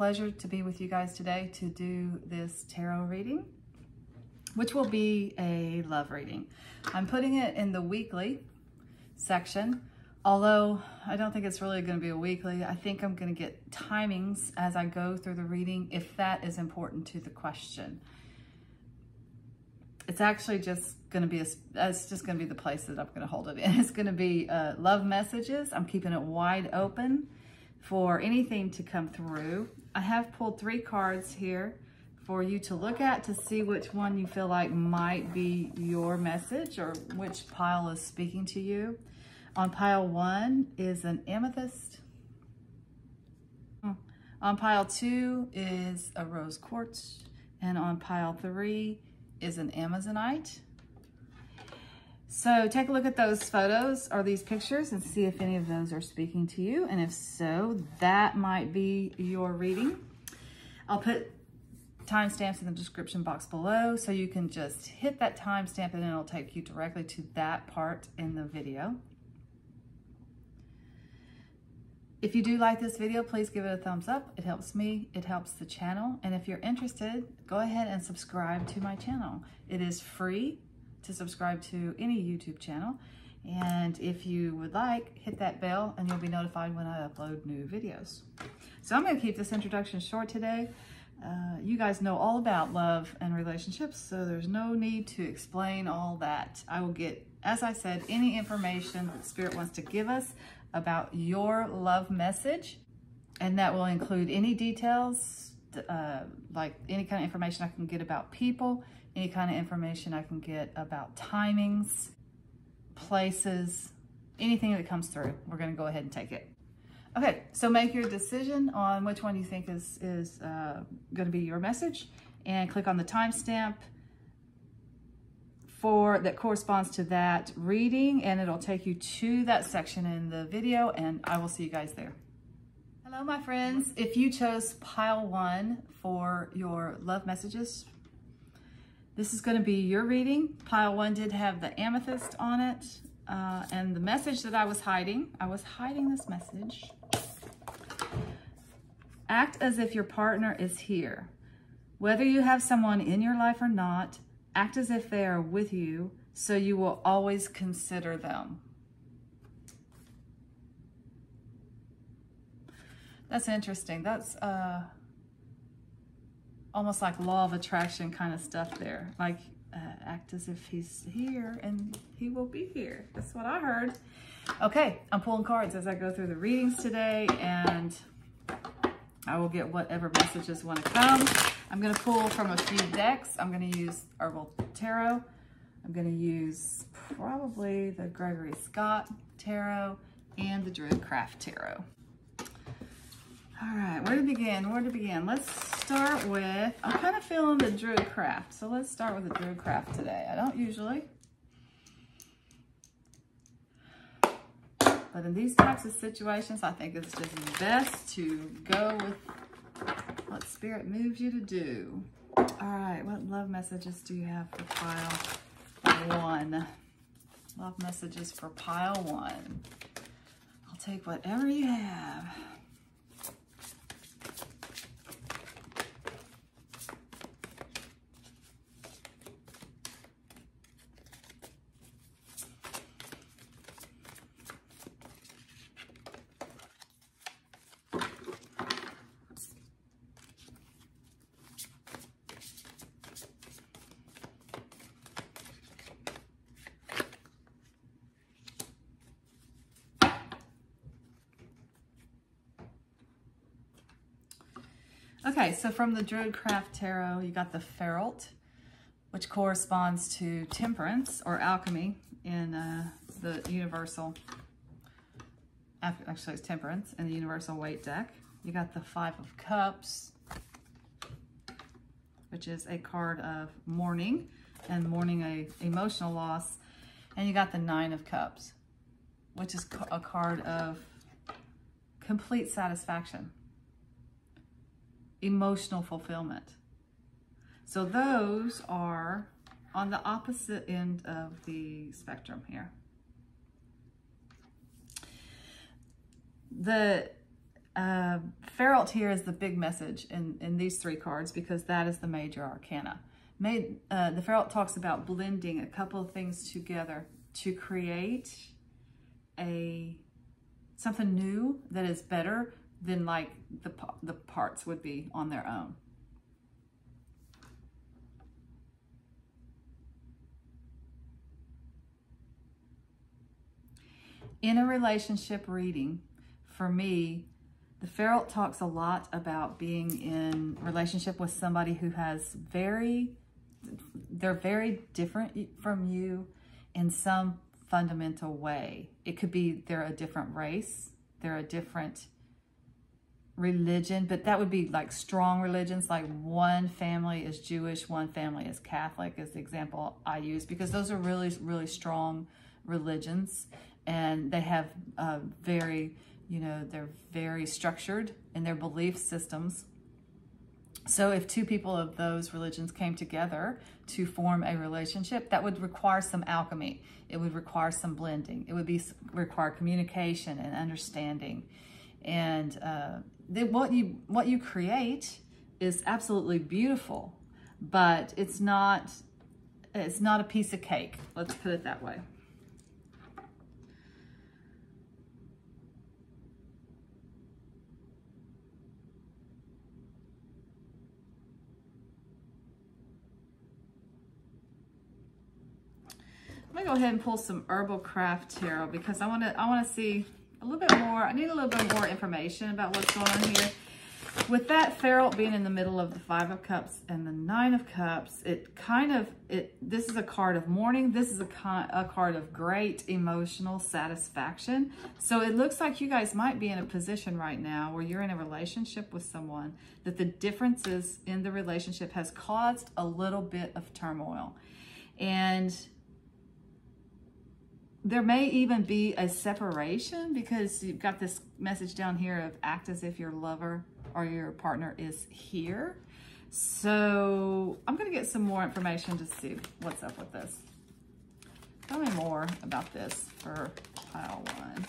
pleasure to be with you guys today to do this tarot reading, which will be a love reading. I'm putting it in the weekly section, although I don't think it's really going to be a weekly. I think I'm going to get timings as I go through the reading if that is important to the question. It's actually just going to be it's just going to be the place that I'm going to hold it in. It's going to be love messages. I'm keeping it wide open for anything to come through. I have pulled 3 cards here for you to look at to see which one you feel like might be your message or which pile is speaking to you. On pile 1 is an amethyst. On pile 2 is a rose quartz. And on pile 3 is an amazonite. So take a look at those photos or these pictures and see if any of those are speaking to you. And if so, that might be your reading. I'll put timestamps in the description box below so you can just hit that timestamp and it'll take you directly to that part in the video. If you do like this video, please give it a thumbs up. It helps me, it helps the channel. And if you're interested, go ahead and subscribe to my channel. It is free to subscribe to any YouTube channel. And if you would like, hit that bell and you'll be notified when I upload new videos. So I'm gonna keep this introduction short today. You guys know all about love and relationships, so there's no need to explain all that. I will get, as I said, any information that Spirit wants to give us about your love message, and that will include any details, like any kind of information I can get about people, any kind of information I can get about timings, places, anything that comes through. We're going to go ahead and take it. Okay, so make your decision on which one you think is going to be your message, and click on the timestamp that corresponds to that reading, and it'll take you to that section in the video, and I will see you guys there. Hello, my friends. If you chose pile 1 for your love messages, this is going to be your reading. Pile 1 did have the amethyst on it, and the message that I was hiding this message. Act as if your partner is here. Whether you have someone in your life or not, act as if they are with you, so you will always consider them. That's interesting. That's almost like law of attraction kind of stuff there. Like, act as if he's here and he will be here. That's what I heard. Okay, I'm pulling cards as I go through the readings today, and I will get whatever messages want to come. I'm going to pull from a few decks. I'm going to use Herbal Tarot. I'm going to use probably the Gregory Scott Tarot and the Druidcraft Tarot. All right, where to begin? Where to begin? Let's start with, I'm kind of feeling the Druidcraft. So let's start with the Druidcraft today. I don't usually. But in these types of situations, I think it's just best to go with what Spirit moves you to do. All right, what love messages do you have for pile 1? Love messages for pile 1. I'll take whatever you have. Okay, so from the Druidcraft Tarot, you got the Ferret, which corresponds to temperance or alchemy in the universal, actually it's temperance in the universal weight deck. You got the 5 of Cups, which is a card of mourning and mourning a emotional loss. And you got the 9 of Cups, which is a card of complete satisfaction, emotional fulfillment. So those are on the opposite end of the spectrum here. Feralt here is the big message in these 3 cards, because that is the major arcana. The Feralt talks about blending a couple of things together to create something new that is better than like the parts would be on their own. In a relationship reading, for me, the Feralt talks a lot about being in relationship with somebody who has they're very different from you in some fundamental way. It could be they're a different race, they're a different religion, but that would be like strong religions, like one family is Jewish, one family is Catholic is the example I use, because those are really, really strong religions, and they have very, they're very structured in their belief systems. So if 2 people of those religions came together to form a relationship, that would require some alchemy. It would require some blending. It would require communication and understanding. And what you create is absolutely beautiful, but it's not a piece of cake. Let's put it that way. I'm gonna go ahead and pull some Herbal Craft Tarot, because I want to see a little bit more. I need a little bit more information about what's going on here. With that Feralt being in the middle of the 5 of Cups and the 9 of Cups, this is a card of mourning. This is a card of great emotional satisfaction. So it looks like you guys might be in a position right now where you're in a relationship with someone that the differences in the relationship has caused a little bit of turmoil. And there may even be a separation, because you've got this message down here of act as if your lover or your partner is here. So I'm going to get some more information to see what's up with this. Tell me more about this for pile 1.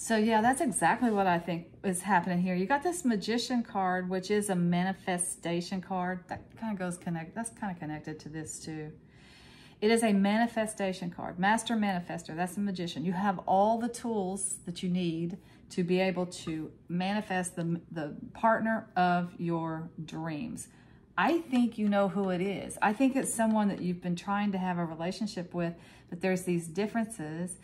So yeah, that's exactly what I think is happening here. You got this Magician card, which is a manifestation card. That kind of that's kind of connected to this too. It is a manifestation card. Master Manifester, that's a magician. You have all the tools that you need to be able to manifest the partner of your dreams. I think you know who it is. I think it's someone that you've been trying to have a relationship with, but there's these differences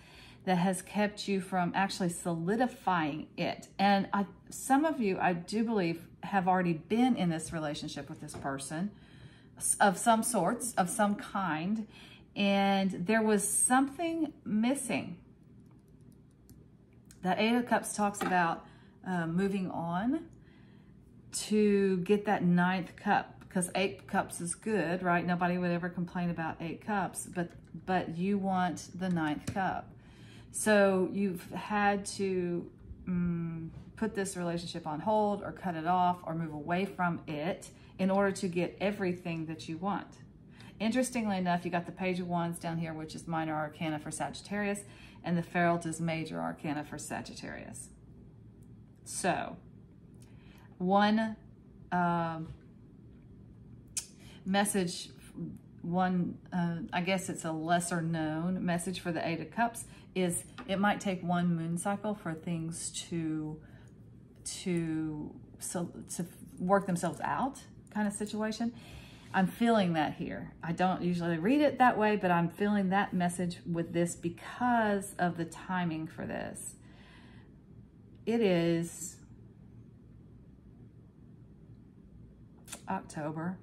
that has kept you from actually solidifying it. And some of you, I do believe, have already been in this relationship with this person of some sorts, of some kind, and there was something missing. That 8 of Cups talks about moving on to get that 9th cup, because 8 cups is good, right? Nobody would ever complain about 8 cups, but you want the 9th cup. So you've had to put this relationship on hold or cut it off or move away from it in order to get everything that you want. Interestingly enough, you got the Page of Wands down here, which is minor arcana for Sagittarius, and the Feralt is major arcana for Sagittarius. So one message, I guess it's a lesser known message for the 8 of Cups, is it might take one moon cycle for things to work themselves out, kind of situation. I'm feeling that here. I don't usually read it that way, but I'm feeling that message with this because of the timing for this. It is October.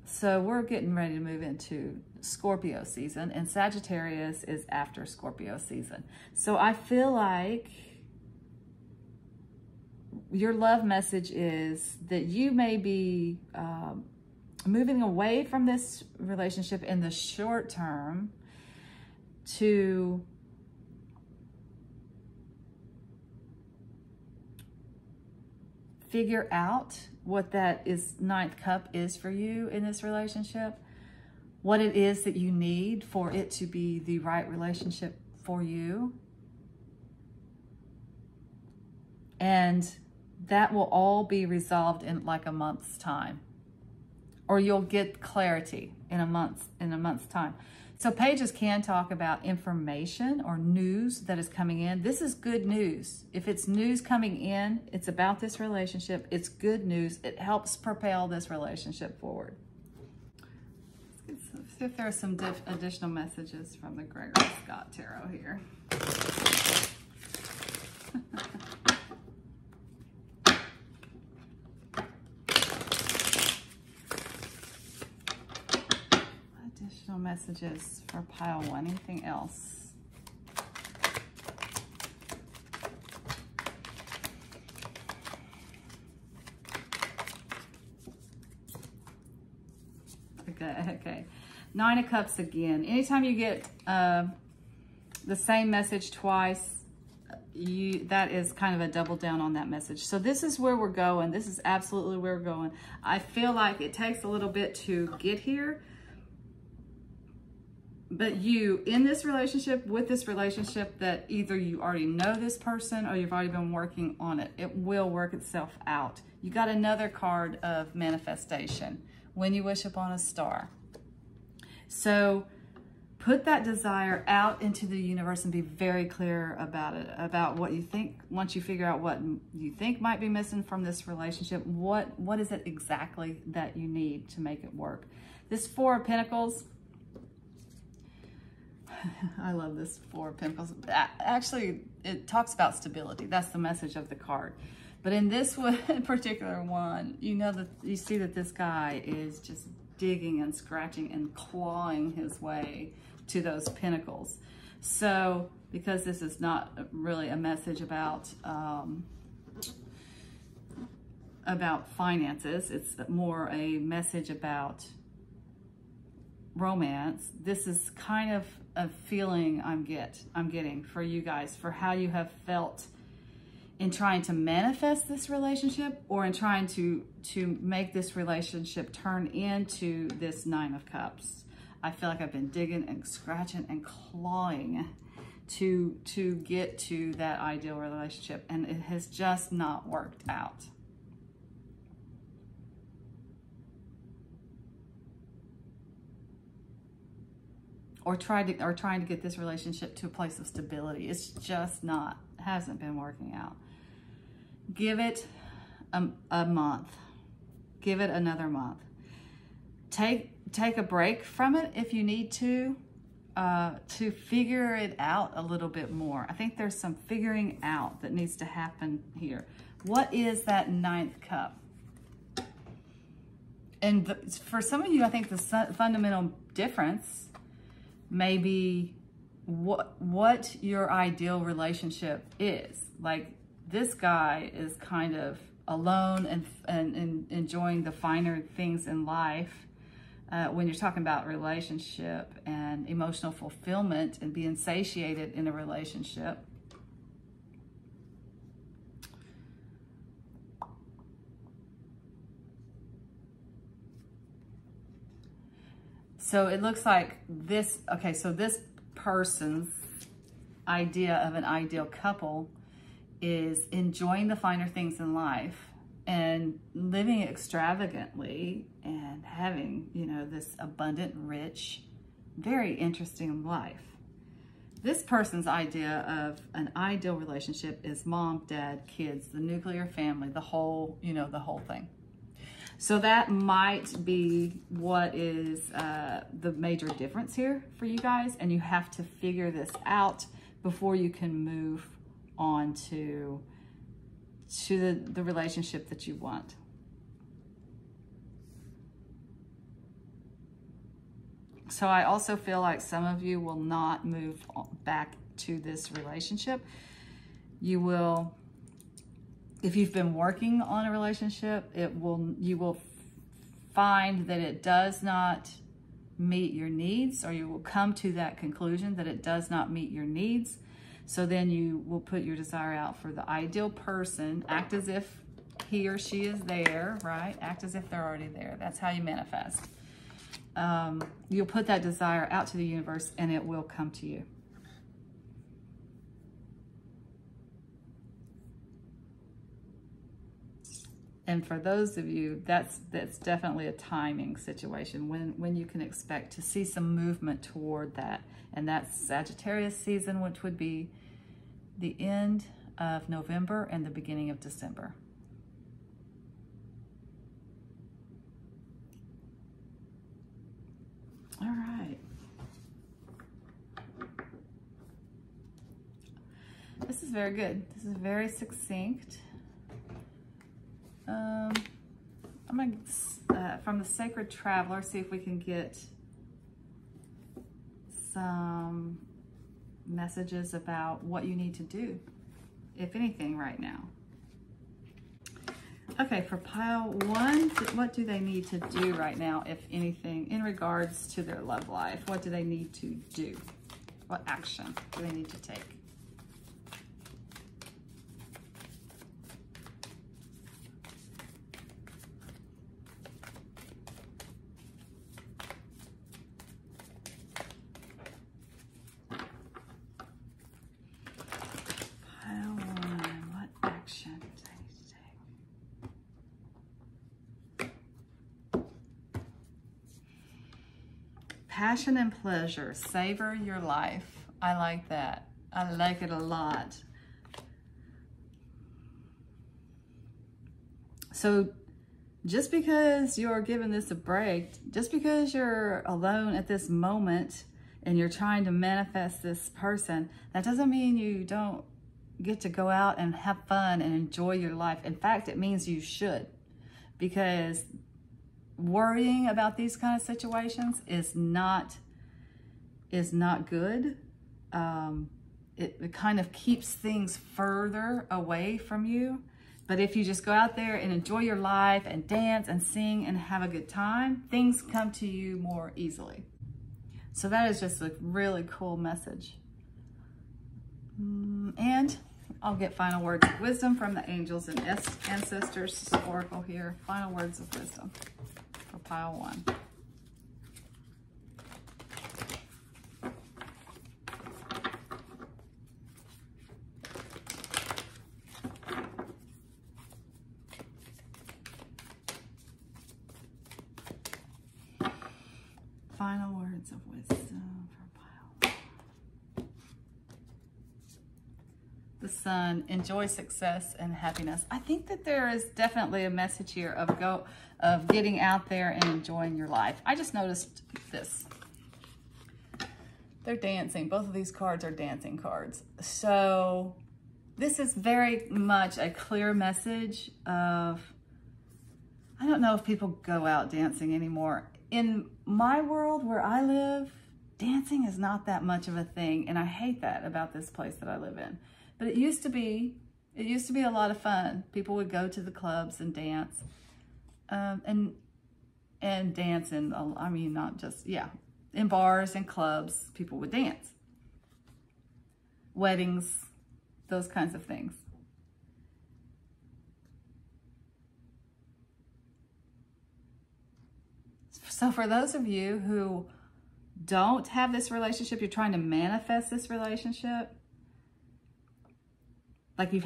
So we're getting ready to move into Scorpio season, and Sagittarius is after Scorpio season. So I feel like your love message is that you may be moving away from this relationship in the short term to figure out what that is, ninth cup is for you in this relationship, what it is that you need for it to be the right relationship for you. And that will all be resolved in like a month's time, or you'll get clarity in a month's time. So pages can talk about information or news that is coming in. This is good news. If it's news coming in, it's about this relationship. It's good news. It helps propel this relationship forward. Let's see if there are some additional messages from the Gregory Scott Tarot here. Additional messages for pile one. Anything else? Okay. Nine of Cups again. Anytime you get the same message twice, that is kind of a double down on that message. So this is where we're going. This is absolutely where we're going. I feel like it takes a little bit to get here. But you, in this relationship, with this relationship, that either you already know this person or you've already been working on it, it will work itself out. You got another card of manifestation. When you wish upon a star. So put that desire out into the universe and be very clear about it, about what you think. Once you figure out what you think might be missing from this relationship, what is it exactly that you need to make it work? This Four of Pentacles, I love this Four of Pentacles. Actually, it talks about stability. That's the message of the card. But in this one, particular one, you know that you see that this guy is just digging and scratching and clawing his way to those pentacles. So, because this is not really a message about finances, it's more a message about romance. This is kind of a feeling I'm getting for you guys, for how you have felt in trying to manifest this relationship, or in trying to make this relationship turn into this Nine of Cups. I feel like I've been digging and scratching and clawing to get to that ideal relationship, and it has just not worked out. Or trying to get this relationship to a place of stability. It's just hasn't been working out. Give it a month. Give it another month. Take a break from it if you need to figure it out a little bit more. I think there's some figuring out that needs to happen here. What is that Ninth Cup? And for some of you, I think the fundamental difference may be what your ideal relationship is. Like, this guy is kind of alone and enjoying the finer things in life. When you're talking about relationship and emotional fulfillment and being satiated in a relationship. So it looks like this, okay, so this person's idea of an ideal couple is enjoying the finer things in life and living extravagantly and having, you know, this abundant, rich, very interesting life. This person's idea of an ideal relationship is mom, dad, kids, the nuclear family, the whole, you know, the whole thing. So that might be what is the major difference here for you guys, and you have to figure this out before you can move on to the relationship that you want. So I also feel like some of you will not move back to this relationship. You will If you've been working on a relationship, you will find that it does not meet your needs, or you will come to that conclusion that it does not meet your needs. So then you will put your desire out for the ideal person, act as if he or she is there, right? Act as if they're already there. That's how you manifest. You'll put that desire out to the universe and it will come to you. And for those of you, that's definitely a timing situation when you can expect to see some movement toward that. And that's Sagittarius season, which would be the end of November and the beginning of December. All right. This is very good. This is very succinct. I'm going to, from the Sacred Traveler, see if we can get some messages about what you need to do, if anything, right now. Okay, for pile 1, what do they need to do right now, if anything, in regards to their love life? What do they need to do? What action do they need to take? Passion and pleasure, savor your life. I like that. I like it a lot. So just because you're giving this a break, just because you're alone at this moment and you're trying to manifest this person, that doesn't mean you don't get to go out and have fun and enjoy your life. In fact, it means you should, because worrying about these kind of situations is not good. It kind of keeps things further away from you. But if you just go out there and enjoy your life and dance and sing and have a good time, things come to you more easily. So that is just a really cool message. And I'll get final words of wisdom from the angels and ancestors oracle here. Final words of wisdom for pile 1. Final words of wisdom for pile 1. The Sun, enjoy success and happiness. I think that there is definitely a message here of getting out there and enjoying your life. I just noticed this. They're dancing. Both of these cards are dancing cards. So this is very much a clear message of, I don't know if people go out dancing anymore. In my world where I live, dancing is not that much of a thing, and I hate that about this place that I live in. But it used to be a lot of fun. People would go to the clubs and dance, and dance in, I mean, not just, yeah, in bars and clubs, people would dance. Weddings, those kinds of things. So for those of you who don't have this relationship, you're trying to manifest this relationship, like you've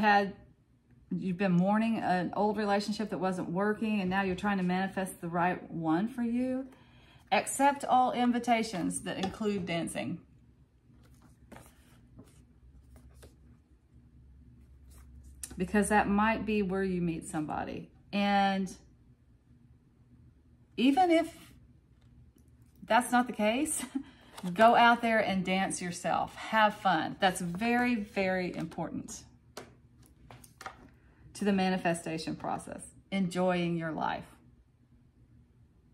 been mourning an old relationship that wasn't working, and now you're trying to manifest the right one for you, accept all invitations that include dancing. Because that might be where you meet somebody. And even if that's not the case, go out there and dance yourself. Have fun. That's very, very important to the manifestation process. Enjoying your life.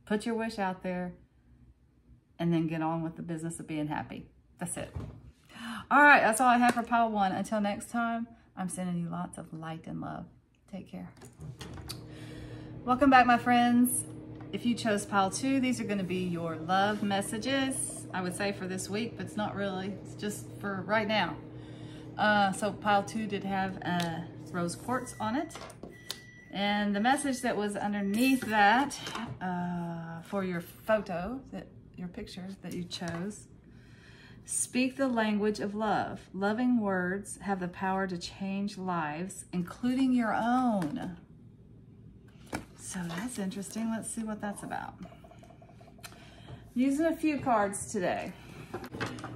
Put your wish out there and then get on with the business of being happy. That's it. All right, that's all I have for pile 1. Until next time, I'm sending you lots of light and love. Take care. Welcome back, my friends. If you chose pile 2, these are going to be your love messages, I would say, for this week, but it's not really. It's just for right now. So pile 2 did have rose quartz on it. And the message that was underneath that for your photo, your picture that you chose: speak the language of love. Loving words have the power to change lives, including your own. So that's interesting. Let's see what that's about. Using a few cards today.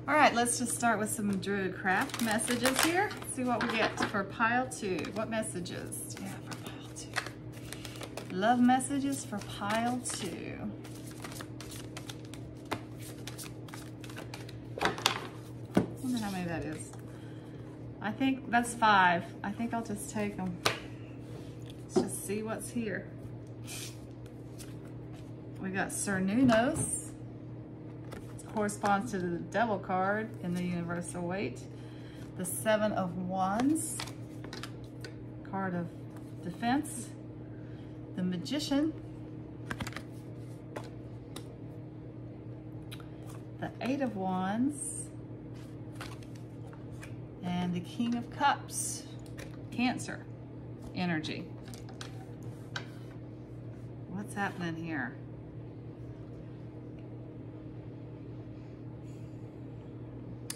All right, let's just start with some Druidcraft messages here. See what we get for pile 2. What messages do you have for pile 2? Love messages for pile 2. I wonder how many that is. I think that's 5. I think I'll just take them. Let's just see what's here. We got Cernunnos. It corresponds to the Devil card in the Universal Weight. The 7 of Wands, card of defense. The Magician. The 8 of Wands. And the King of Cups, Cancer energy. What's happening here?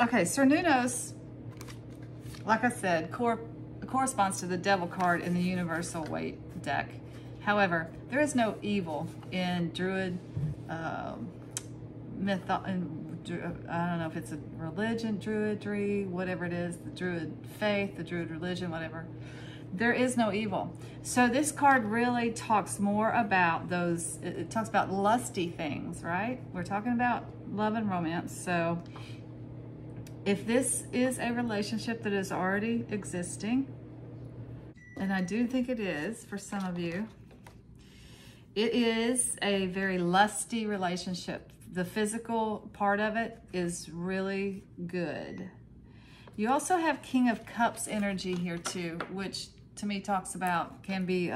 Okay, Cernunnos, like I said, corresponds to the Devil card in the Universal Weight deck. However, there is no evil in Druid I don't know if it's a religion, Druidry, whatever it is, the Druid faith, the Druid religion, whatever. There is no evil. So this card really talks more about those, it talks about lusty things, right? We're talking about love and romance. So if this is a relationship that is already existing, and I do think it is for some of you, it is a very lusty relationship. The physical part of it is really good. You also have King of Cups energy here too, which to me talks about, can be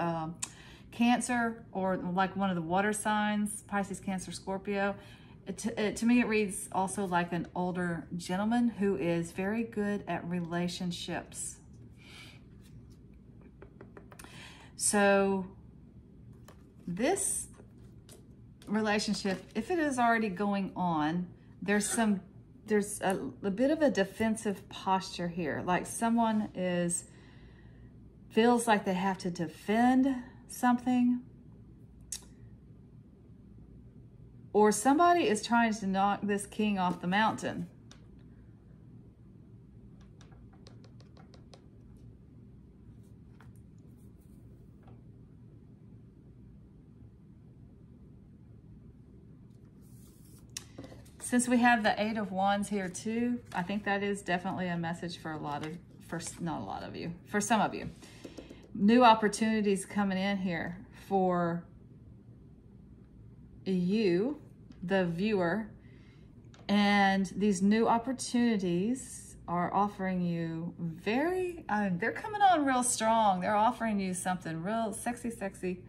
Cancer, or like one of the water signs, Pisces, Cancer, Scorpio. To me, it reads also like an older gentleman who is very good at relationships. So this relationship, if it is already going on, there's a bit of a defensive posture here. Like someone feels like they have to defend something, or somebody is trying to knock this king off the mountain. Since we have the 8 of Wands here too, I think that is definitely a message for not a lot of you, for some of you. New opportunities coming in here for you, the viewer, and these new opportunities are offering you they're coming on real strong. They're offering you something real sexy,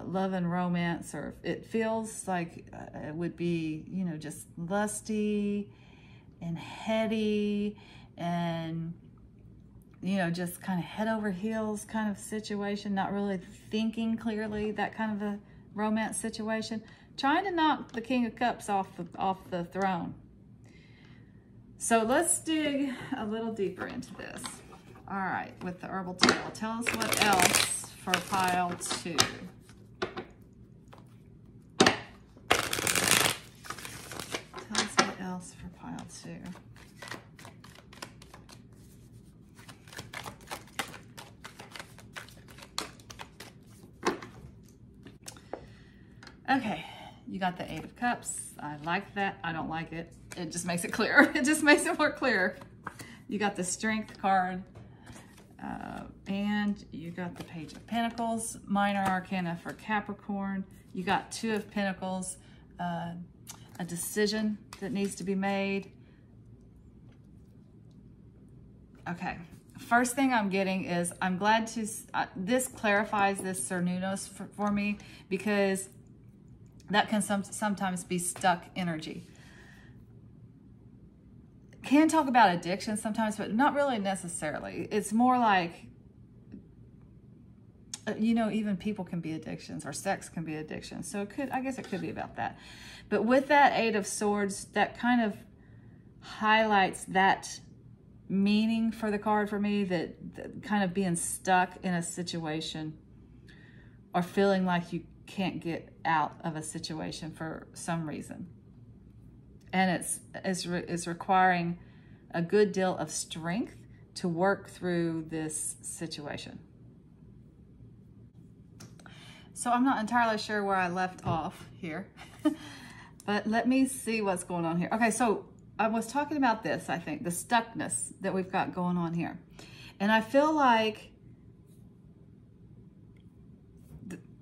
love and romance, or it feels like it would be, you know, just lusty and heady and, you know, just kind of head over heels kind of situation, not really thinking clearly, that kind of a romance situation, trying to knock the King of Cups off the throne. So let's dig a little deeper into this. All right, with the Herbal Tarot, tell us what else for pile 2. Tell us what else for pile 2. Okay, you got the 8 of Cups. I like that. I don't like it. It just makes it clear. It just makes it more clear. You got the Strength card, and you got the Page of Pentacles, Minor Arcana for Capricorn. You got 2 of Pentacles, a decision that needs to be made. Okay, First thing I'm getting is I'm glad to, this clarifies this Cernunnos for me, because that can sometimes be stuck energy. Can talk about addiction sometimes, but not really necessarily. It's more like, you know, even people can be addictions, or sex can be addictions. So it could, I guess it could be about that. But with that Eight of Swords, that kind of highlights that meaning for the card for me, that kind of being stuck in a situation or feeling like you can't get out of a situation for some reason. And it's requiring a good deal of strength to work through this situation. So I'm not entirely sure where I left off here, but let me see what's going on here. Okay, so I was talking about this, I think, the stuckness that we've got going on here. And I feel like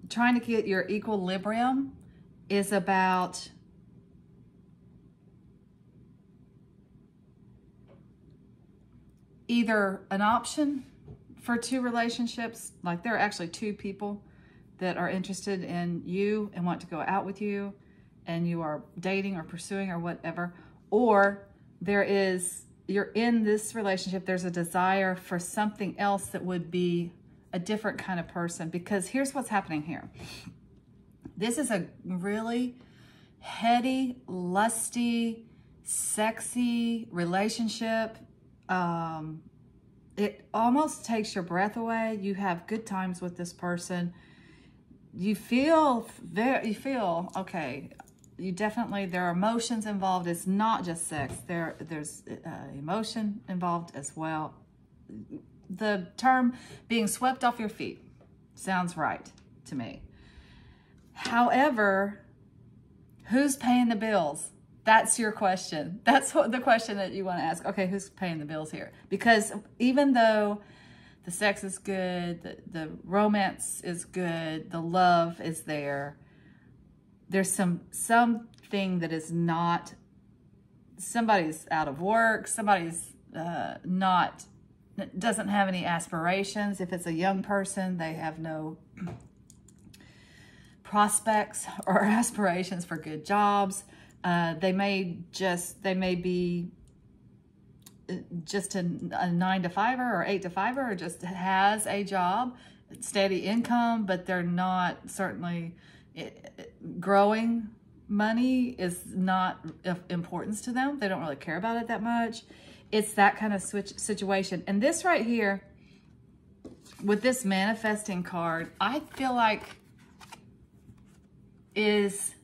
trying to get your equilibrium is about either an option for two relationships, like there are actually two people that are interested in you and want to go out with you, and you are dating or pursuing or whatever, or there is, you're in this relationship, there's a desire for something else that would be a different kind of person. Because here's what's happening here. This is a really heady, lusty, sexy relationship. It almost takes your breath away. You have good times with this person. You feel okay. You definitely, there are emotions involved. It's not just sex. There's emotion involved as well. The term being swept off your feet sounds right to me. However, who's paying the bills? That's your question. That's what the question that you want to ask. Okay, who's paying the bills here? Because even though the sex is good, the romance is good, the love is there, there's something that is not, somebody's out of work, somebody's doesn't have any aspirations. If it's a young person, they have no prospects or aspirations for good jobs. They may be just a 9-to-5er or 8-to-5er, or just has a job, steady income, but they're not certainly growing. Money is not of importance to them. They don't really care about it that much. It's that kind of situation. And this right here, with this manifesting card, I feel like is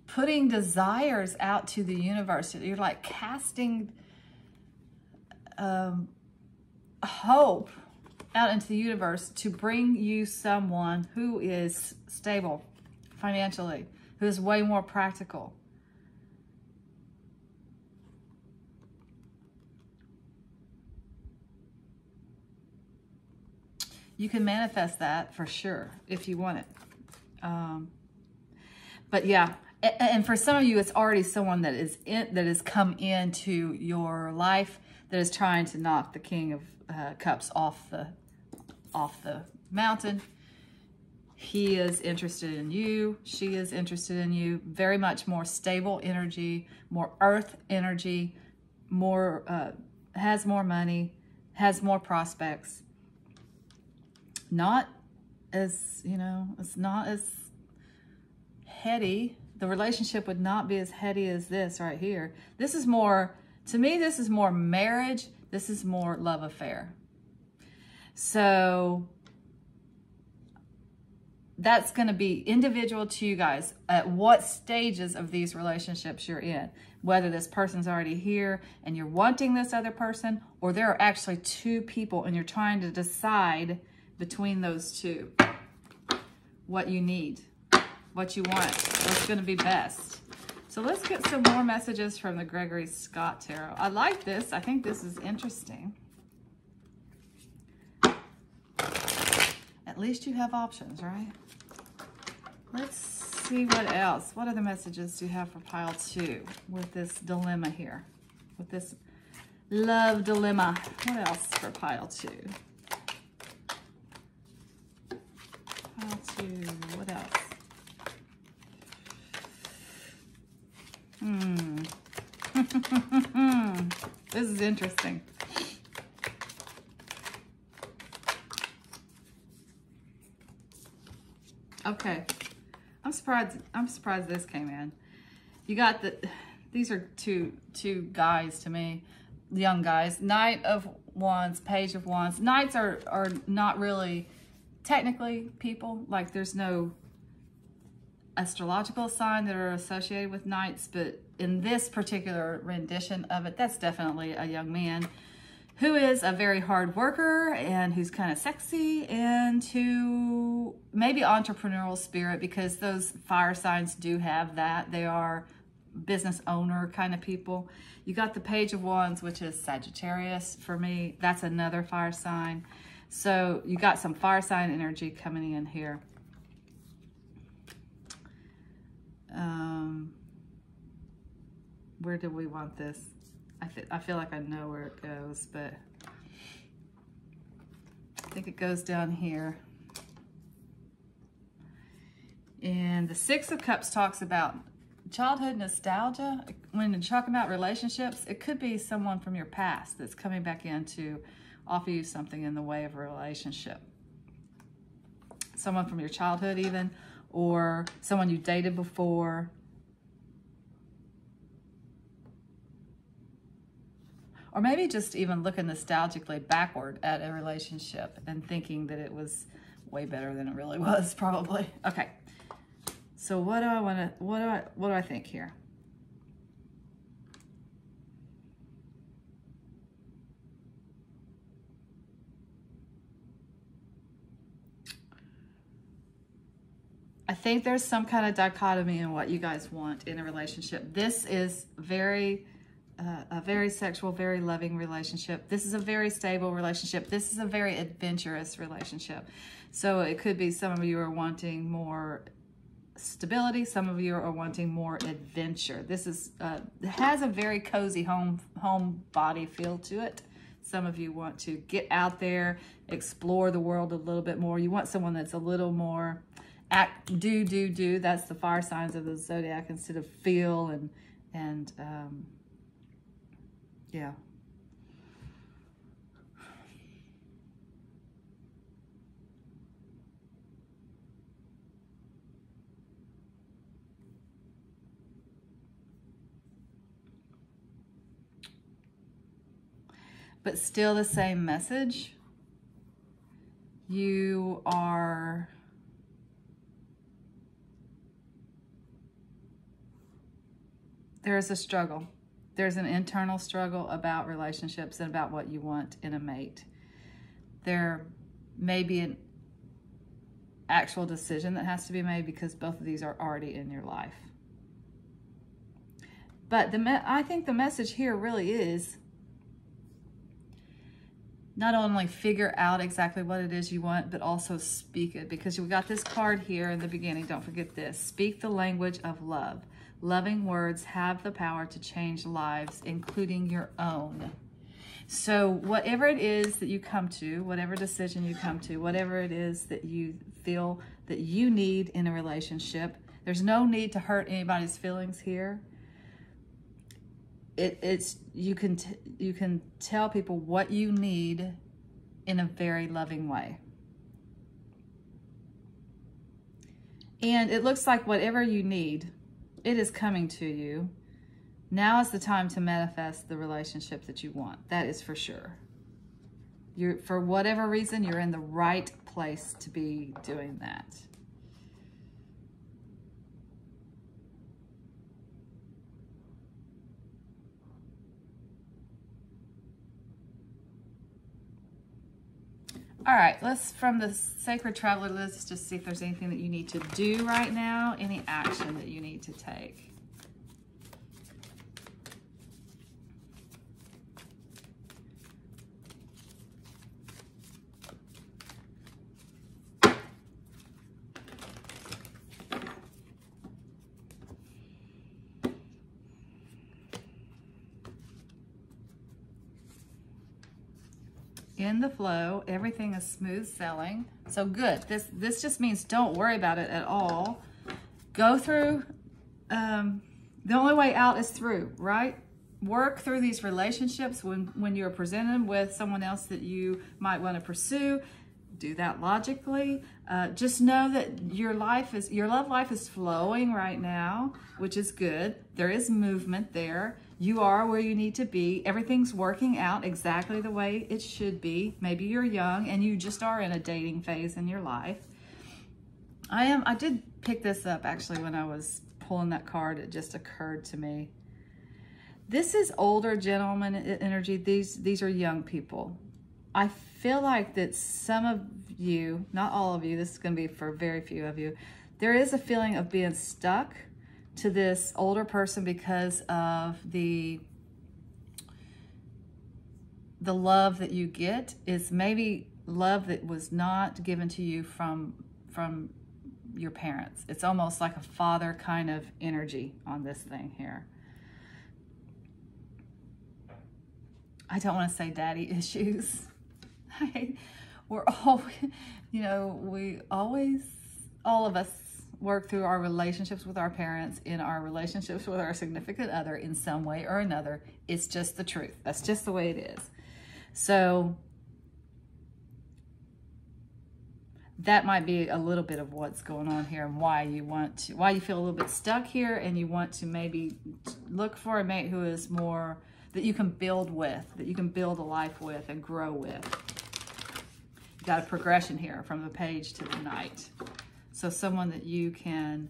putting desires out to the universe. You're like casting hope out into the universe to bring you someone who is stable financially, who is way more practical. You can manifest that for sure if you want it. But yeah, and for some of you, it's already someone that has come into your life that is trying to knock the King of Cups off the mountain. He is interested in you. She is interested in you. Very much more stable energy, more earth energy, more has more money, has more prospects. Not as, you know, it's not as heady. The relationship would not be as heady as this right here. This is more, to me, this is more marriage. This is more love affair. So that's going to be individual to you guys at what stages of these relationships you're in. Whether this person's already here and you're wanting this other person, or there are actually two people and you're trying to decide between those two what you need, what you want, what's going to be best. So let's get some more messages from the Gregory Scott Tarot. I like this. I think this is interesting. At least you have options, right? Let's see what else. What other messages do you have for pile 2 with this dilemma here? With this Love dilemma. What else for pile 2? Pile 2, what else? This is interesting. Okay. I'm surprised this came in. You got these are two guys to me, young guys. Knight of Wands, Page of Wands. Knights are not really technically people. Like, there's no astrological sign that are associated with knights, but in this particular rendition of it, that's definitely a young man who is a very hard worker and who's kind of sexy and who maybe entrepreneurial spirit, because those fire signs do have that. They are business owner kind of people. You got the Page of Wands, which is Sagittarius for me. That's another fire sign. So you got some fire sign energy coming in here. Where do we want this? I feel like I know where it goes, but I think it goes down here. And the Six of Cups talks about childhood nostalgia. When you're talking about relationships, it could be someone from your past that's coming back in to offer you something in the way of a relationship. Someone from your childhood even, or someone you dated before. Or maybe just even looking nostalgically backward at a relationship and thinking that it was way better than it really was, probably. Okay. So what do I think here? I think there's some kind of dichotomy in what you guys want in a relationship. This is a very sexual, very loving relationship. This is a very stable relationship. This is a very adventurous relationship. So it could be some of you are wanting more stability. Some of you are wanting more adventure. This is it has a very cozy home body feel to it. Some of you want to get out there, explore the world a little bit more. You want someone that's a little more do. That's the fire signs of the zodiac, instead of feel and yeah. But still the same message. You are there's a struggle. There's an internal struggle about relationships and about what you want in a mate. There may be an actual decision that has to be made because both of these are already in your life. But I think the message here really is not only figure out exactly what it is you want, but also speak it. Because we got this card here in the beginning. Don't forget this. Speak the language of love. Loving words have the power to change lives, including your own. So whatever it is that you come to, whatever decision you come to, whatever it is that you feel that you need in a relationship, there's no need to hurt anybody's feelings here. You can tell people what you need in a very loving way. And it looks like whatever you need, it is coming to you. Now is the time to manifest the relationship that you want. That is for sure. For whatever reason, you're in the right place to be doing that. All right, from the Sacred Traveler, let's just see if there's anything that you need to do right now, any action that you need to take. in the flow. Everything is smooth sailing. So good. This just means don't worry about it at all. Go through, the only way out is through, right? Work through these relationships when you're presented with someone else that you might want to pursue. Do that logically. Just know that your love life is flowing right now, which is good. There is movement there. You are where you need to be. Everything's working out exactly the way it should be. Maybe you're young and you just are in a dating phase in your life. I did pick this up actually when I was pulling that card. It just occurred to me. This is older gentleman energy. These are young people. I feel like that some of you, not all of you, this is going to be for very few of you, there is a feeling of being stuck to this older person because of the love that you get is maybe love that was not given to you from your parents. It's almost like a father kind of energy on this thing here. I don't want to say daddy issues. We're all, you know, all of us work through our relationships with our parents, in our relationships with our significant other in some way or another. It's just the truth. That's just the way it is. So that might be a little bit of what's going on here and why you feel a little bit stuck here and you want to maybe look for a mate who is more, that you can build with, that you can build a life with and grow with. You got a progression here from the page to the knight. So someone that you can,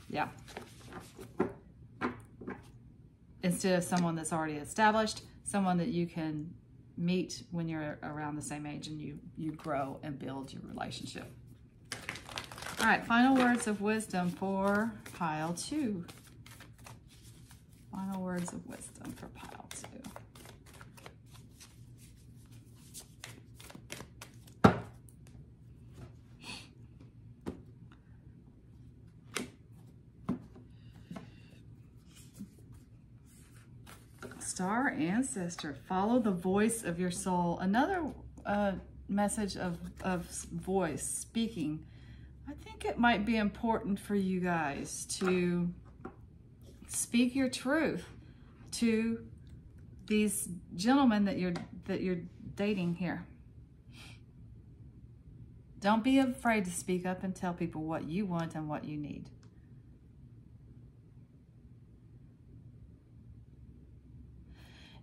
yeah. Instead of someone that's already established, someone that you can meet when you're around the same age and you grow and build your relationship. All right, final words of wisdom for pile 2. Final words of wisdom for pile 2. Star Ancestor, follow the voice of your soul. Another message of voice, speaking. I think it might be important for you guys to speak your truth to these gentlemen that you're dating here. Don't be afraid to speak up and tell people what you want and what you need.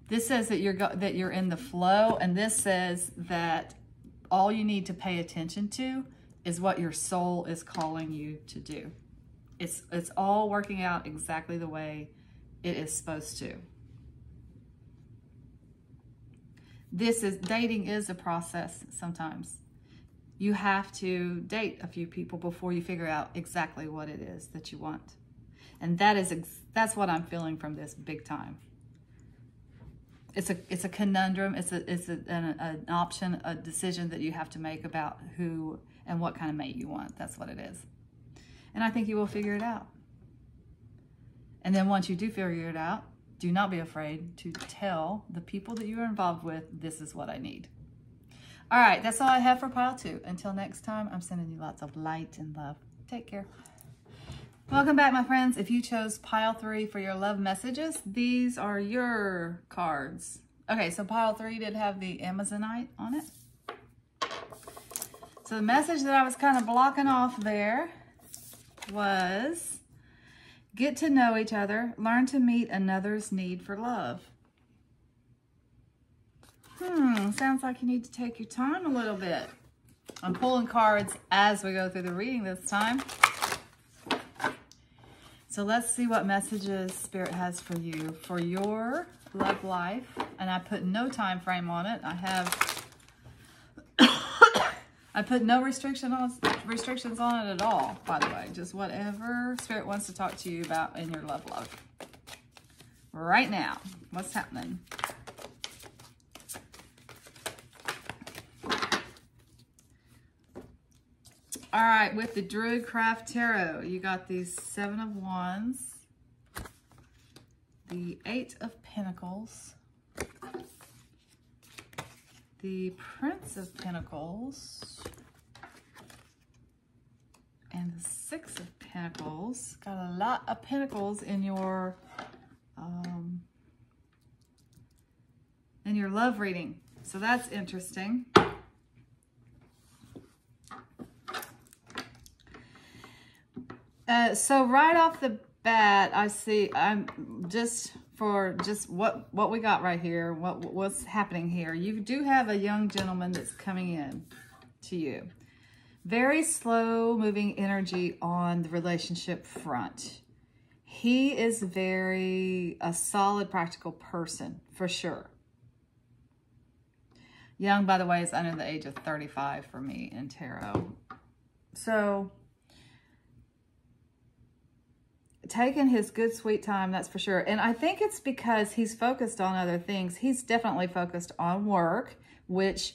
This says that you're in the flow, and this says that all you need to pay attention to is what your soul is calling you to do. It's all working out exactly the way it is supposed to. Dating is a process sometimes. You have to date a few people before you figure out exactly what it is that you want. And that's what I'm feeling from this big time. It's a conundrum. It's an option, a decision that you have to make about who and what kind of mate you want. That's what it is. And I think you will figure it out. And then once you do figure it out, do not be afraid to tell the people that you are involved with, this is what I need. All right, that's all I have for pile 2. Until next time, I'm sending you lots of light and love. Take care. Welcome back, my friends. If you chose pile 3 for your love messages, these are your cards. Okay, so pile 3 did have the Amazonite on it. So the message that I was kind of blocking off there was, get to know each other, learn to meet another's need for love. Sounds like you need to take your time a little bit. I'm pulling cards as we go through the reading this time. So let's see what messages Spirit has for you for your love life. And I put no time frame on it. I put no restrictions on it at all, by the way. Just whatever Spirit wants to talk to you about in your love life. Right now, what's happening? All right, with the Druidcraft Tarot, you got these 7 of Wands, the 8 of Pentacles, the Prince of Pentacles and the Six of Pentacles. Got a lot of pentacles in your love reading. So that's interesting. So right off the bat, I see, what we got right here, what's happening here. You do have a young gentleman that's coming in to you. Very slow moving energy on the relationship front. He is a solid, practical person, for sure. Young, by the way, is under the age of 35 for me in tarot. So, taking his good, sweet time, that's for sure. And I think it's because he's focused on other things. He's definitely focused on work, which,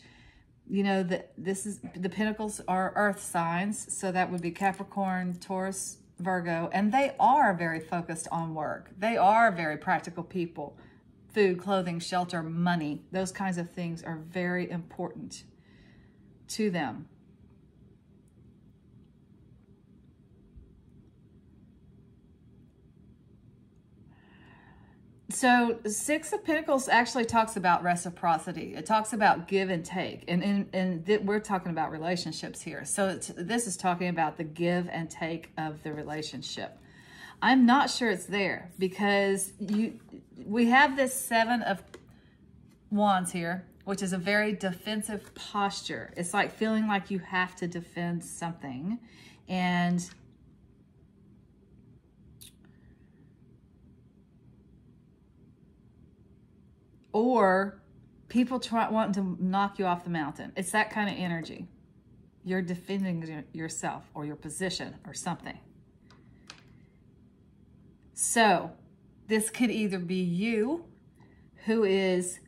you know, the Pentacles are earth signs. So that would be Capricorn, Taurus, Virgo. And they are very focused on work. They are very practical people. Food, clothing, shelter, money, those kinds of things are very important to them. So Six of Pentacles actually talks about reciprocity. It talks about give and take. And we're talking about relationships here. So this is talking about the give and take of the relationship. I'm not sure it's there because we have this Seven of Wands here, which is a very defensive posture. It's like feeling like you have to defend something. And or people wanting to knock you off the mountain. It's that kind of energy. You're defending yourself or your position or something. So this could either be you who is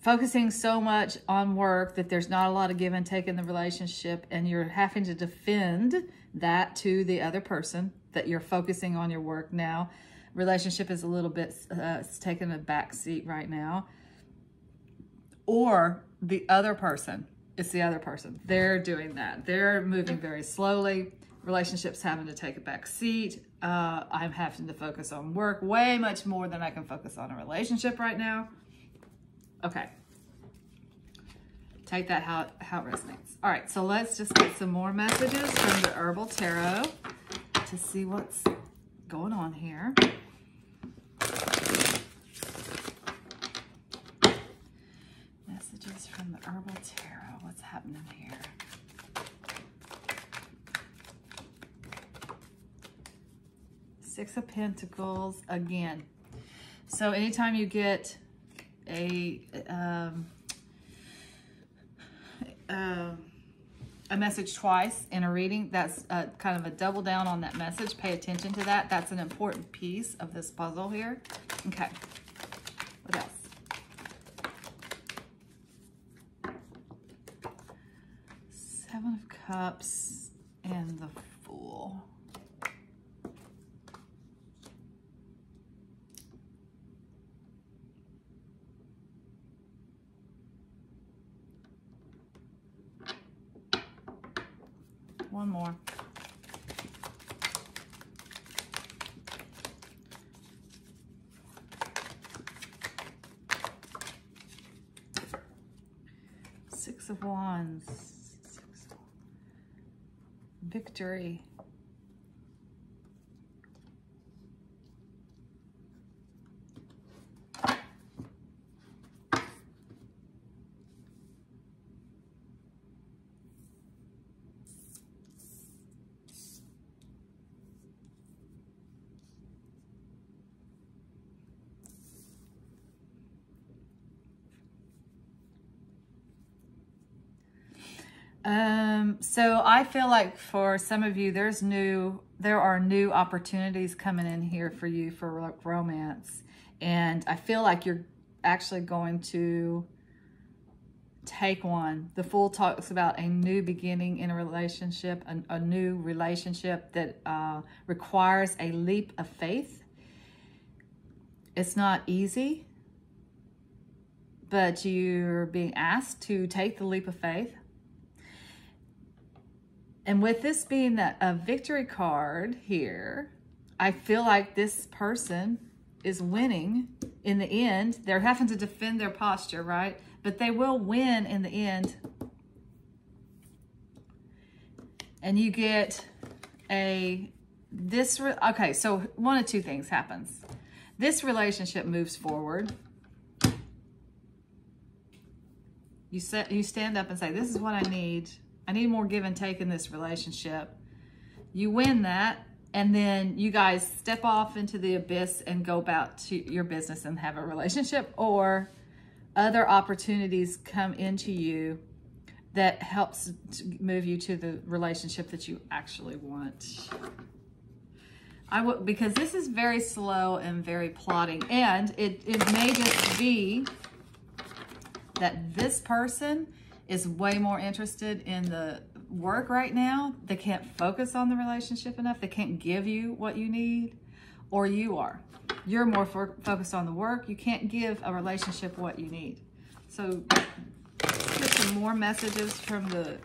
focusing so much on work that there's not a lot of give and take in the relationship, and you're having to defend that to the other person, that you're focusing on your work now. Relationship is a little bit it's taking a back seat right now. Or the other person, it's the other person. They're doing that. They're moving very slowly. Relationship's having to take a back seat. I'm having to focus on work way much more than I can focus on a relationship right now. Okay. Take that how it resonates. All right, so let's just get some more messages from the Herbal Tarot to see what's going on here. Messages from the Herbal Tarot. What's happening here? Six of Pentacles again. So anytime you get a message twice in a reading, that's kind of a double down on that message. Pay attention to that. That's an important piece of this puzzle here. Okay. What else? Seven of Cups and the Fool. One more. Six of Wands. Victory. So I feel like for some of you, there are new opportunities coming in here for you for romance. And I feel like you're actually going to take one. The Fool talks about a new beginning in a relationship, a new relationship that requires a leap of faith. It's not easy. but you're being asked to take the leap of faith. And with this being a victory card here, I feel like this person is winning in the end. They're having to defend their posture, right? But they will win in the end. And you get okay, so one of two things happens. This relationship moves forward. You stand up and say, this is what I need. I need more give and take in this relationship. You win that, and then you guys step off into the abyss and go about to your business and have a relationship, or other opportunities come into you that helps to move you to the relationship that you actually want. Because this is very slow and very plotting, and it may just be that this person is way more interested in the work right now. They can't focus on the relationship enough. They can't give you what you need, or you are. You're more focused on the work. You can't give a relationship what you need. So get some more messages from the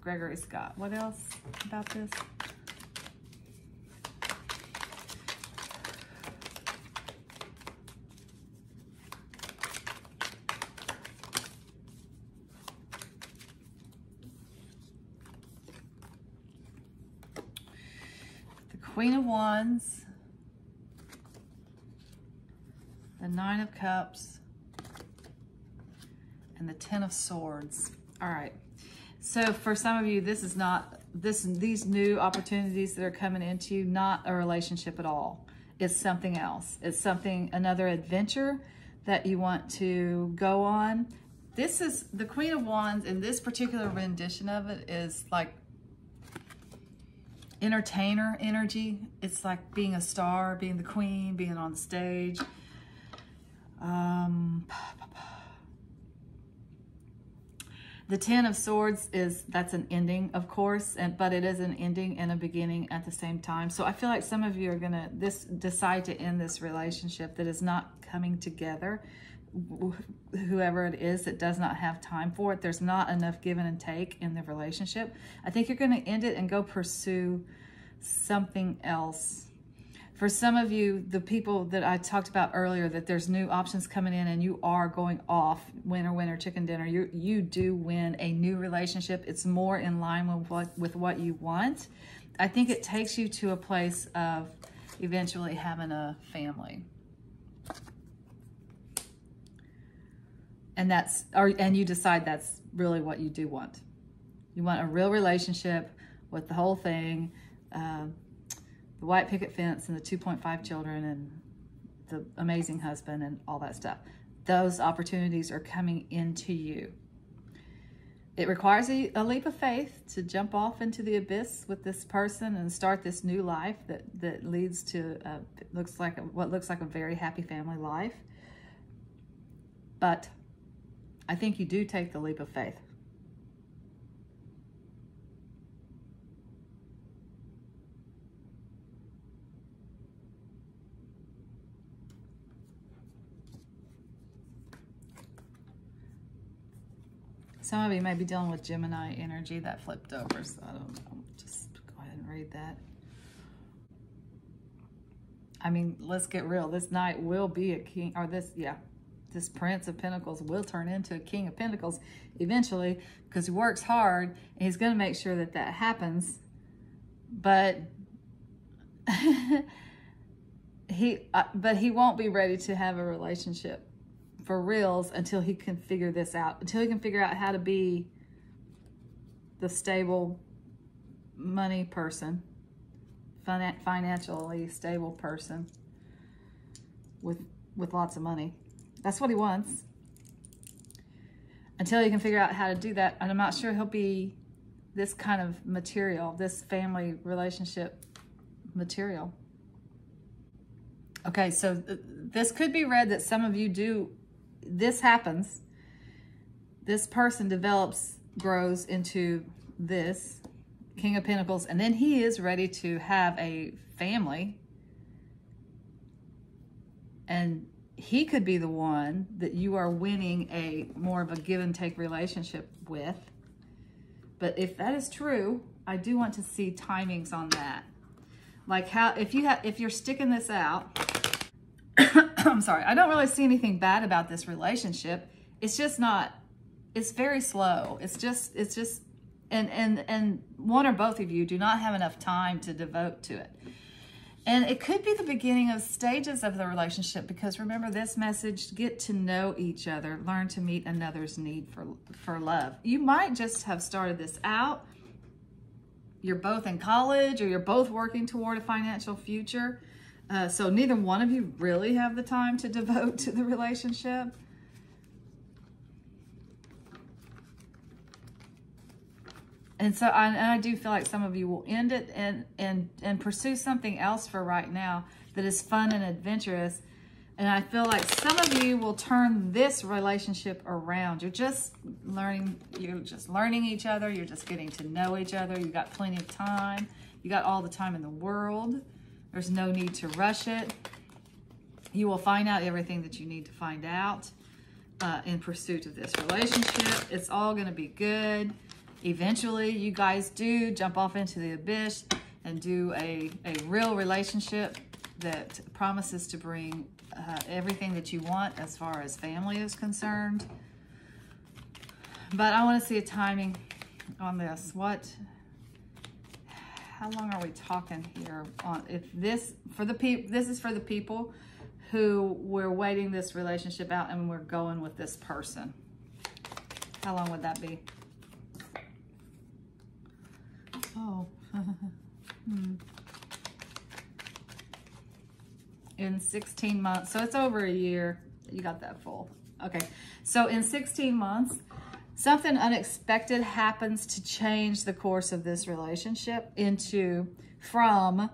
Gregory Scott. What else about this? Queen of Wands, the Nine of Cups, and the Ten of Swords. All right. So for some of you, this is not these new opportunities that are coming into you, not a relationship at all. It's something else. It's another adventure that you want to go on. This is the Queen of Wands, in this particular rendition of it, is like entertainer energy. It's like being a star, being the queen, being on the stage. The Ten of Swords that's an ending, of course, but it is an ending and a beginning at the same time. So I feel like some of you are gonna decide to end this relationship that is not coming together. Whoever it is that does not have time for it, there's not enough give and take in the relationship. I think you're going to end it and go pursue something else. For some of you, the people that I talked about earlier, that there's new options coming in and you are going off, winner, winner, chicken dinner, you do win a new relationship. It's more in line with what you want. I think it takes you to a place of eventually having a family. And you decide that's really what you do want. You want a real relationship with the whole thing, the white picket fence and the 2.5 children and the amazing husband and all that stuff. Those opportunities are coming into you. It requires a leap of faith to jump off into the abyss with this person and start this new life that leads to what looks like a very happy family life. But I think you do take the leap of faith. Some of you may be dealing with Gemini energy. That flipped over, so I don't know. Just go ahead and read that. I mean, let's get real. This knight will be a king, or this Prince of Pentacles will turn into a King of Pentacles eventually, because he works hard and he's going to make sure that happens. But he won't be ready to have a relationship for reals until he can figure this out, until he can figure out how to be the stable money person, financially stable person with lots of money. That's what he wants. Until he can figure out how to do that. And I'm not sure he'll be this kind of material, this family relationship material. Okay, so this could be read that some of you do, this happens. This person develops, grows into this King of Pentacles, and then he is ready to have a family. And he could be the one that you are winning a more of a give and take relationship with. But if that is true, I do want to see timings on that. Like how, if you're sticking this out, I'm sorry, I don't really see anything bad about this relationship. It's just not, it's very slow. It's just, and one or both of you do not have enough time to devote to it. And it could be the beginning of stages of the relationship, because remember this message, get to know each other, learn to meet another's need for love. You might just have started this out. You're both in college, or you're both working toward a financial future. So neither one of you really have the time to devote to the relationship. And so I do feel like some of you will end it and pursue something else for right now that is fun and adventurous. And I feel like some of you will turn this relationship around. You're just learning each other. You're just getting to know each other. You got plenty of time. You got all the time in the world. There's no need to rush it. You will find out everything that you need to find out in pursuit of this relationship. It's all going to be good. Eventually, you guys do jump off into the abyss and do a real relationship that promises to bring everything that you want as far as family is concerned. But I want to see a timing on this. How long are we talking here? This is for the people who we're waiting this relationship out and we're going with this person. How long would that be? Oh, in 16 months. So it's over a year. You got that full. Okay. So in 16 months, something unexpected happens to change the course of this relationship from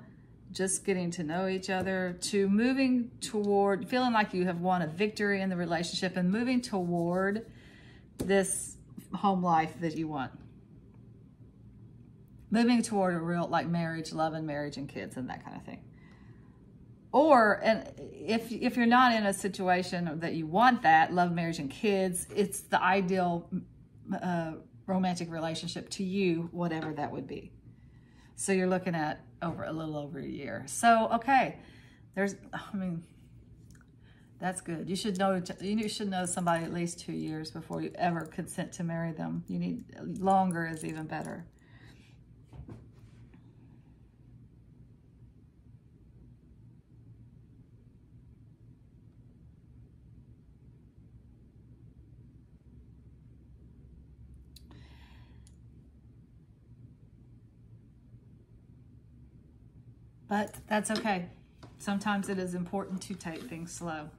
just getting to know each other to moving toward feeling like you have won a victory in the relationship and moving toward this home life that you want. Moving toward a real, like, marriage, love and marriage and kids and that kind of thing. Or, and if you're not in a situation that you want that, love, marriage and kids, it's the ideal romantic relationship to you, whatever that would be. So you're looking at a little over a year. So, okay, that's good. You should know somebody at least 2 years before you ever consent to marry them. You need longer is even better. But that's okay. Sometimes it is important to take things slow.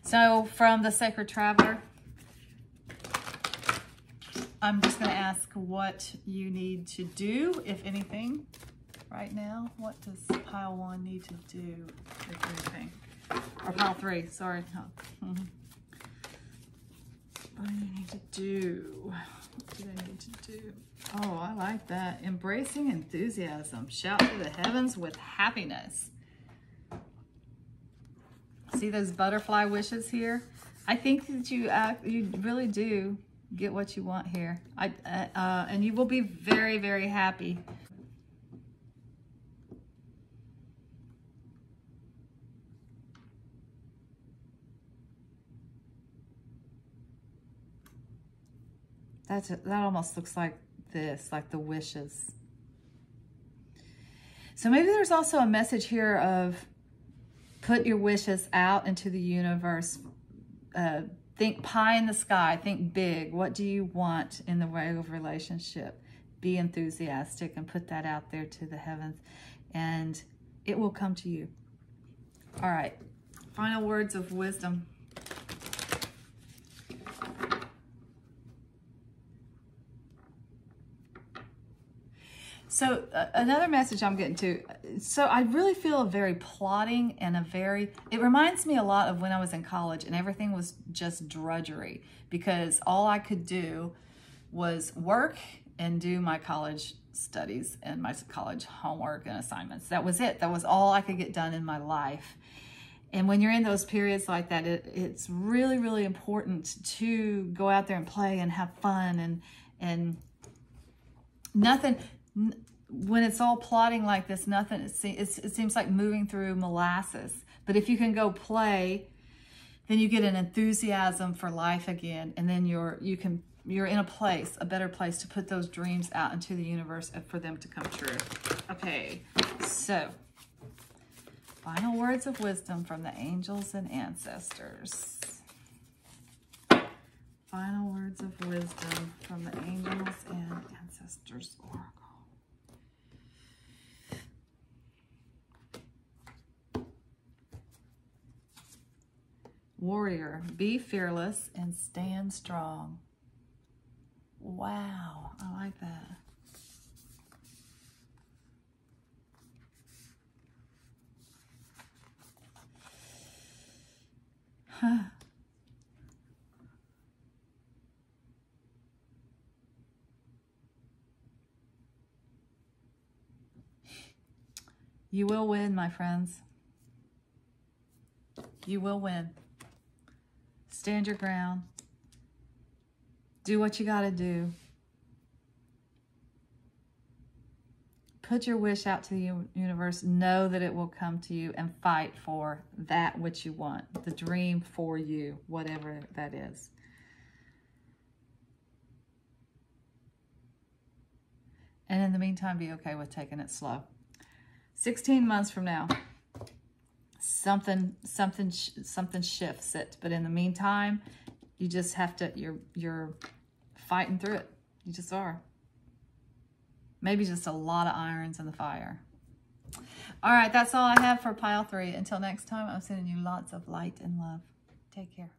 So from the Sacred Traveler, I'm just going to ask what you need to do, if anything, right now. What does pile 1 need to do, if anything? Or pile 3, sorry. What do you need to do? What do they need to do? Oh, I like that. Embracing enthusiasm. Shout to the heavens with happiness. See those butterfly wishes here? I think that you really do get what you want here. And you will be very, very happy. That almost looks like this, like the wishes. So maybe there's also a message here of put your wishes out into the universe. Think pie in the sky, think big. What do you want in the way of relationship? Be enthusiastic and put that out there to the heavens, and it will come to you. All right, final words of wisdom. So another message I'm getting to, so I really feel very plotting and it reminds me a lot of when I was in college and everything was just drudgery, because all I could do was work and do my college studies and my college homework and assignments. That was it. That was all I could get done in my life. And when you're in those periods like that, it's really, really important to go out there and play and have fun, and nothing, when it's all plotting like this, nothing, it seems like moving through molasses. But if you can go play, then you get an enthusiasm for life again. And then you're in a place, a better place to put those dreams out into the universe and for them to come true. Okay, so final words of wisdom from the angels and ancestors. Final words of wisdom from the angels and ancestors oracle. Warrior, be fearless and stand strong. Wow, I like that. Huh. You will win, my friends. You will win. Stand your ground. Do what you got to do. Put your wish out to the universe. Know that it will come to you, and fight for that which you want. The dream for you, whatever that is. And in the meantime, be okay with taking it slow. 16 months from now, something shifts it. But in the meantime, you just have to, you're fighting through it. You just are. Maybe just a lot of irons in the fire. All right, that's all I have for pile 3. Until next time, I'm sending you lots of light and love. Take care.